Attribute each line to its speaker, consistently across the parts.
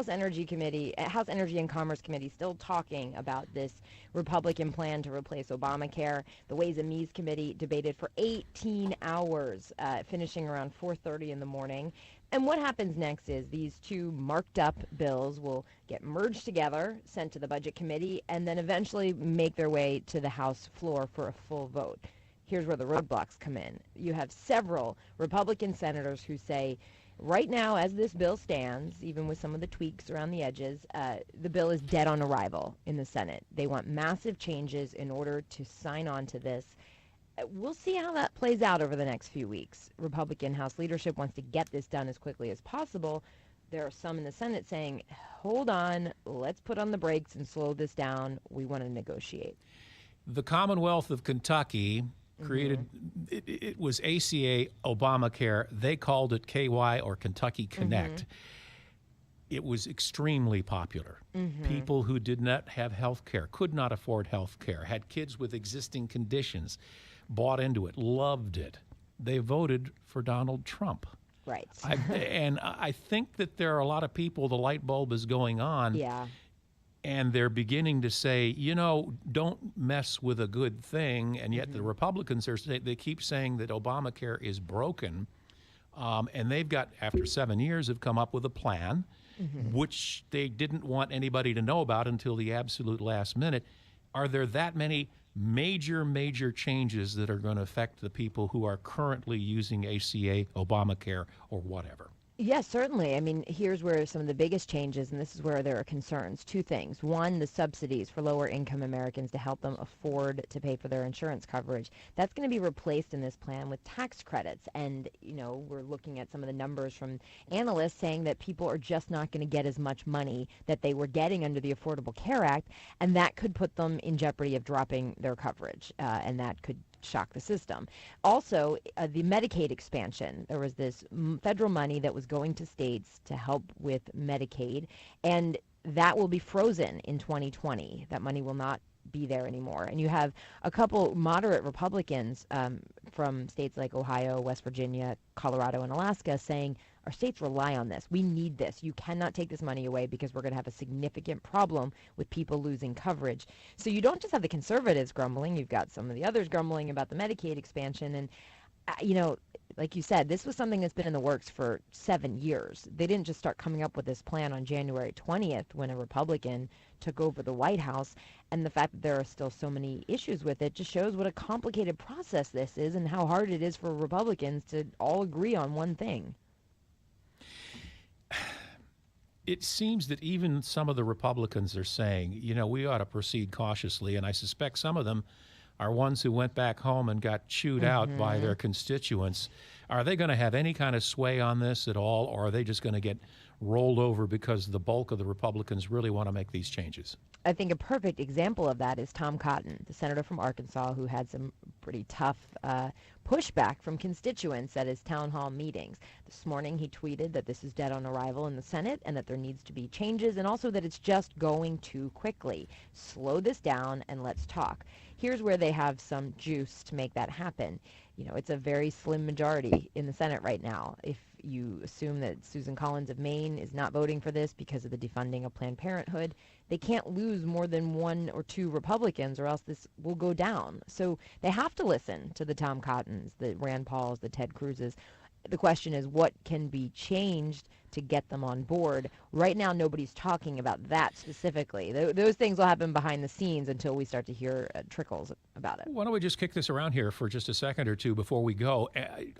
Speaker 1: House Energy and Commerce Committee still talking about this Republican plan to replace Obamacare. The Ways and Means Committee debated for 18 hours, finishing around 4:30 in the morning. And what happens next is these two marked up bills will get merged together, sent to the Budget Committee, and then eventually make their way to the House floor for a full vote. Here's where the roadblocks come in. You have several Republican senators who say, right now, as this bill stands, even with some of the tweaks around the edges, the bill is dead on arrival in the Senate. They want massive changes in order to sign on to this. We'll see how that plays out over the next few weeks. Republican House leadership wants to get this done as quickly as possible. There are some in the Senate saying, hold on, let's put on the brakes and slow this down. We want to negotiate.
Speaker 2: The Commonwealth of Kentucky created, it was ACA Obamacare. They called it KY or Kentucky Connect. It was extremely popular. People who did not have health care, could not afford health care, had kids with existing conditions, bought into it, loved it. They voted for Donald Trump.
Speaker 1: Right.
Speaker 2: And I think that there are a lot of people, the light bulb is going on.
Speaker 1: Yeah.
Speaker 2: And they're beginning to say, don't mess with a good thing. And yet the Republicans, they keep saying that Obamacare is broken. And they've got, after 7 years, have come up with a plan, which they didn't want anybody to know about until the absolute last minute. Are there that many major changes that are going to affect the people who are currently using ACA, Obamacare, or whatever?
Speaker 1: Yes, certainly. I mean, here's where some of the biggest changes, and this is where there are concerns. Two things. One, the subsidies for lower income Americans to help them afford to pay for their insurance coverage. That's going to be replaced in this plan with tax credits. And, we're looking at some of the numbers from analysts saying that people are just not going to get as much money that they were getting under the Affordable Care Act, and that could put them in jeopardy of dropping their coverage, and that could shock the system. Also, the Medicaid expansion. There was this federal money that was going to states to help with Medicaid, and that will be frozen in 2020. That money will not be there anymore. And you have a couple moderate Republicans from states like Ohio, West Virginia, Colorado, and Alaska saying, our states rely on this. We need this. You cannot take this money away because we're going to have a significant problem with people losing coverage. So you don't just have the conservatives grumbling. You've got some of the others grumbling about the Medicaid expansion. And, like you said, this was something that's been in the works for 7 years. They didn't just start coming up with this plan on January 20th when a Republican took over the White House. And the fact that there are still so many issues with it just shows what a complicated process this is and how hard it is for Republicans to all agree on one thing.
Speaker 2: It seems that even some of the Republicans are saying, we ought to proceed cautiously, and I suspect some of them are ones who went back home and got chewed out by their constituents. Are they going to have any kind of sway on this at all, or are they just going to get rolled over because the bulk of the Republicans really want to make these changes?
Speaker 1: I think a perfect example of that is Tom Cotton, the senator from Arkansas who had some pretty tough pushback from constituents at his town hall meetings. This morning he tweeted that this is dead on arrival in the Senate and that there needs to be changes, and also that it's just going too quickly. Slow this down and let's talk. Here's where they have some juice to make that happen. It's a very slim majority in the Senate right now. If you assume that Susan Collins of Maine is not voting for this because of the defunding of Planned Parenthood, they can't lose more than 1 or 2 Republicans or else this will go down. So they have to listen to the Tom Cottons, the Rand Pauls, the Ted Cruzes. The question is, what can be changed to get them on board? Right now, nobody's talking about that specifically. Those things will happen behind the scenes until we start to hear trickles about it.
Speaker 2: Why don't we just kick this around here for just a second or two before we go?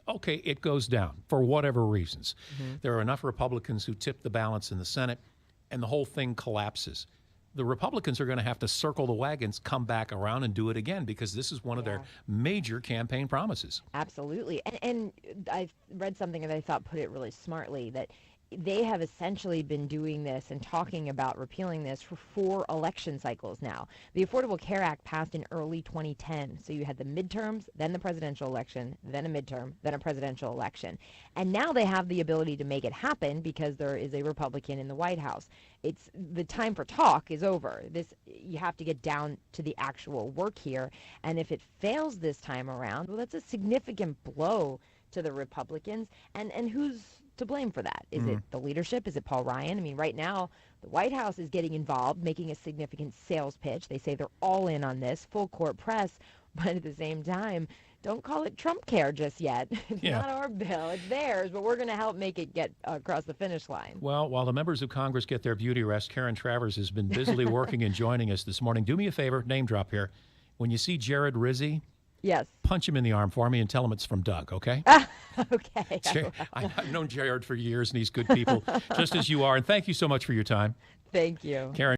Speaker 2: Okay, it goes down for whatever reasons. There are enough Republicans who tip the balance in the Senate, and the whole thing collapses. The Republicans are going to have to circle the wagons, come back around and do it again, because this is one of their major campaign promises.
Speaker 1: Absolutely. And I read something that I thought put it really smartly, that they have essentially been doing this and talking about repealing this for 4 election cycles now. The Affordable Care Act passed in early 2010. So you had the midterms, then the presidential election, then a midterm, then a presidential election. And now they have the ability to make it happen because there is a Republican in the White House. It's the time for talk is over. You have to get down to the actual work here. And if it fails this time around, well, that's a significant blow to the Republicans. And who's to blame for that? Is it the leadership? Is it Paul Ryan? I mean, right now, the White House is getting involved, making a significant sales pitch. They say they're all in on this, full court press, but at the same time, don't call it Trump care just yet. It's not our bill, it's theirs, but we're going to help make it get across the finish line.
Speaker 2: Well, while the members of Congress get their beauty rest, Karen Travers has been busily working and joining us this morning. Do me a favor, name drop here. When you see Jared Rizzi,
Speaker 1: Yes.
Speaker 2: punch him in the arm for me and tell him it's from Doug, okay?
Speaker 1: Okay.
Speaker 2: I've known Jared for years, and he's good people, just as you are. And thank you so much for your time.
Speaker 1: Thank you.
Speaker 2: Karen.